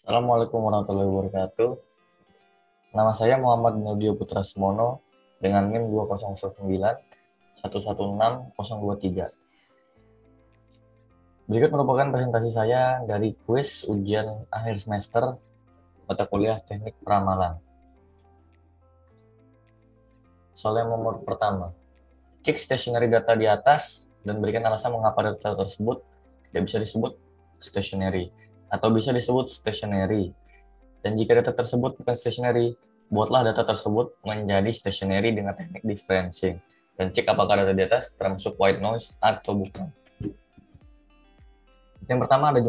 Assalamualaikum warahmatullahi wabarakatuh. Nama saya Muhammad Nudio Putra Semono dengan NIM 2009 116023. Berikut merupakan presentasi saya dari kuis ujian akhir semester mata kuliah Teknik Peramalan. Soal yang nomor pertama, cek stationary data di atas dan berikan alasan mengapa data tersebut tidak bisa disebut stationary atau bisa disebut stationary. Dan jika data tersebut bukan stationary, buatlah data tersebut menjadi stationary dengan teknik differencing. Dan cek apakah data di atas termasuk white noise atau bukan. Yang pertama ada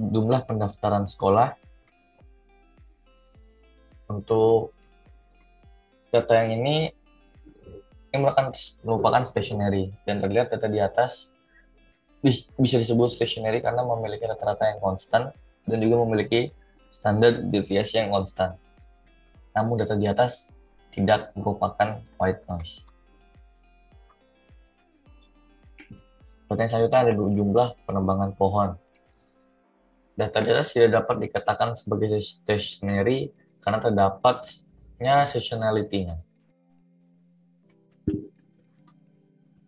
jumlah pendaftaran sekolah. Untuk data yang ini merupakan stationary. Dan terlihat data di atas bisa disebut stationary karena memiliki rata-rata yang konstan dan juga memiliki standar deviasi yang konstan. Namun data di atas tidak merupakan white noise. Pertanyaan selanjutnya ada jumlah penebangan pohon. Data di atas tidak dapat dikatakan sebagai stationary karena terdapatnya seasonality-nya.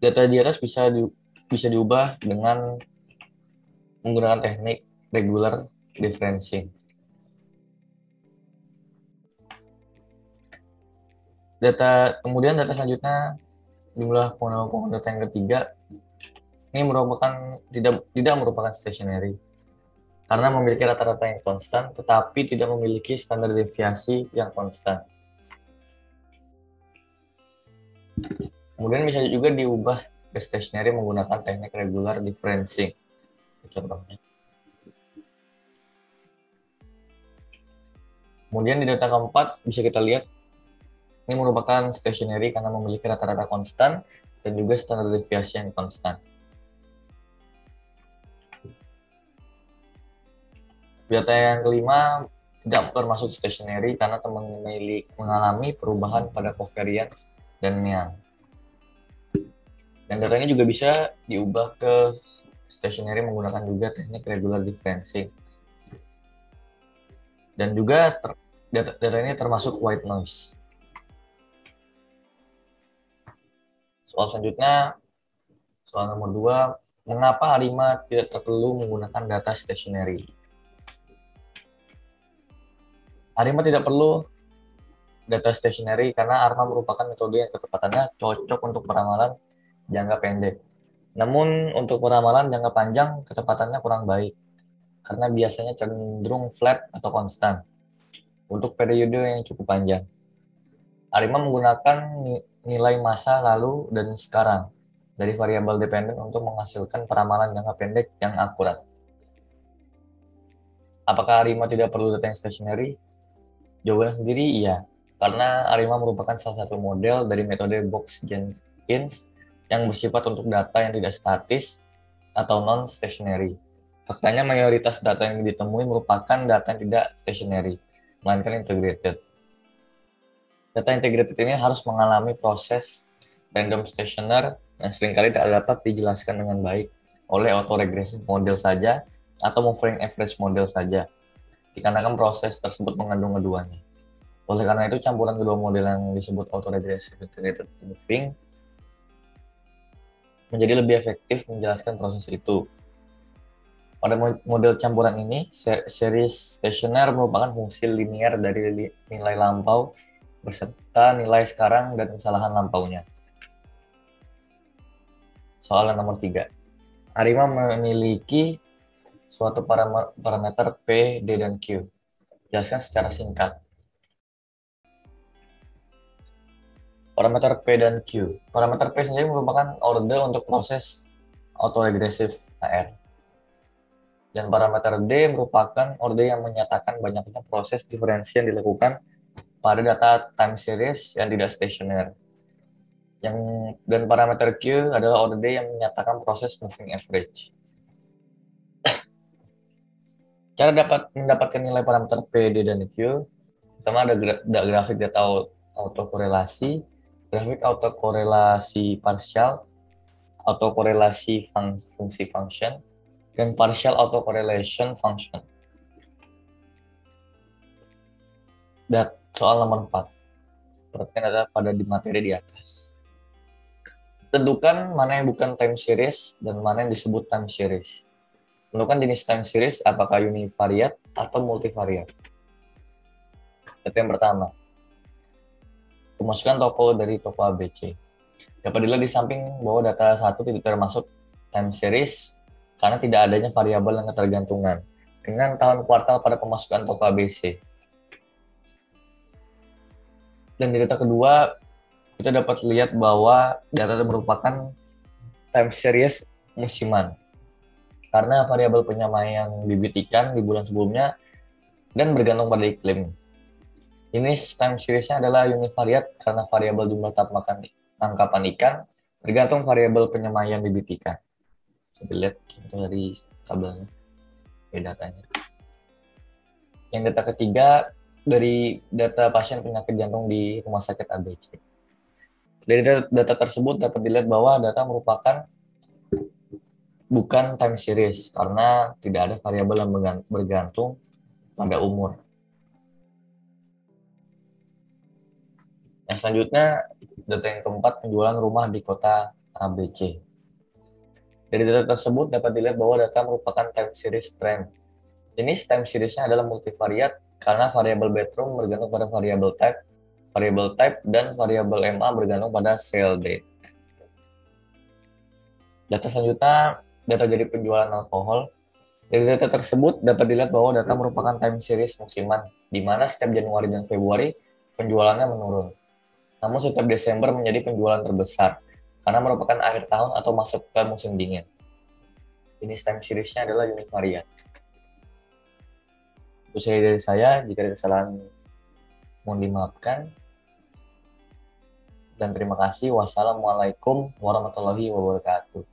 Data di atas bisa diubah dengan menggunakan teknik regular differencing. Kemudian data selanjutnya jumlah pengenalan data yang ketiga ini tidak merupakan stationary karena memiliki rata-rata yang konstan tetapi tidak memiliki standar deviasi yang konstan. Kemudian bisa juga diubah ke stationary menggunakan teknik regular differencing. Contohnya. Kemudian di data keempat bisa kita lihat ini merupakan stationary karena memiliki rata-rata konstan dan juga standar deviasi yang konstan. Data yang kelima tidak termasuk stationary karena mengalami perubahan pada covariance dan mean. Dan data ini juga bisa diubah ke stationary menggunakan juga teknik regular differencing. Dan juga data ini termasuk white noise. Soal selanjutnya, soal nomor 2, mengapa ARIMA tidak perlu menggunakan data stationary? ARIMA tidak perlu data stationary karena ARMA merupakan metode yang ketepatannya cocok untuk peramalan jangka pendek. Namun untuk peramalan jangka panjang ketepatannya kurang baik karena biasanya cenderung flat atau konstan untuk periode yang cukup panjang. ARIMA menggunakan nilai masa lalu dan sekarang dari variabel dependen untuk menghasilkan peramalan jangka pendek yang akurat. Apakah ARIMA tidak perlu data yang stationary? Jawabannya sendiri iya, karena ARIMA merupakan salah satu model dari metode Box-Jenkins yang bersifat untuk data yang tidak statis atau non-stationary. Faktanya mayoritas data yang ditemui merupakan data yang tidak stationary, melainkan integrated. Data integrated ini harus mengalami proses random stationer yang seringkali tidak dapat dijelaskan dengan baik oleh autoregressive model saja atau moving average model saja, dikarenakan proses tersebut mengandung keduanya. Oleh karena itu, campuran kedua model yang disebut autoregressive integrated moving menjadi lebih efektif menjelaskan proses itu. Pada model campuran ini, series stationer merupakan fungsi linear dari nilai lampau beserta nilai sekarang dan kesalahan lampaunya. Soal nomor 3. ARIMA memiliki suatu parameter P, D, dan Q. Jelaskan secara singkat. Parameter P dan Q. Parameter P sendiri merupakan order untuk proses autoregressive AR. Dan parameter D merupakan order yang menyatakan banyaknya proses diferensi yang dilakukan pada data time series yang tidak stationer. Dan parameter Q adalah order yang menyatakan proses moving average. Cara mendapatkan nilai parameter P, D, dan Q, pertama ada grafik data autokorelasi, grafik autokorelasi parsial, autokorelasi fungsi function, dan partial autocorrelation function. Soal nomor 4. Perhatikan data pada di materi di atas. Tentukan mana yang bukan time series dan mana yang disebut time series. Tentukan jenis time series apakah univariate atau multivariate. Data yang pertama. Pemasukan toko dari toko ABC. Dapat dilihat di samping bahwa data 1 tidak termasuk time series karena tidak adanya variabel yang ketergantungan dengan tahun kuartal pada pemasukan toko ABC. Dan di data kedua, kita dapat lihat bahwa data itu merupakan time series musiman karena variabel penyamaian bibit ikan di bulan sebelumnya dan bergantung pada iklim. Jenis time series-nya adalah univariate karena variabel jumlah tangkapan ikan bergantung variabel penyamaian bibit ikan. Kita lihat contoh dari tabelnya, datanya. Yang data ketiga dari data pasien penyakit jantung di rumah sakit ABC. Dari data tersebut dapat dilihat bahwa data merupakan bukan time series karena tidak ada variabel yang bergantung pada umur. Yang selanjutnya, data yang keempat, penjualan rumah di kota ABC. Dari data tersebut dapat dilihat bahwa data merupakan time series trend. Jenis time series-nya adalah multivariate karena variabel bedroom bergantung pada variabel type, dan variabel MA bergantung pada sale date. Data selanjutnya, data jadi penjualan alkohol. Dari data tersebut dapat dilihat bahwa data merupakan time series musiman, di mana setiap Januari dan Februari penjualannya menurun. Namun setiap Desember menjadi penjualan terbesar, karena merupakan akhir tahun atau masuk ke musim dingin. Jenis time series-nya adalah univariate. Itu saja dari saya, jika ada kesalahan mohon dimaafkan. Dan terima kasih. Wassalamualaikum warahmatullahi wabarakatuh.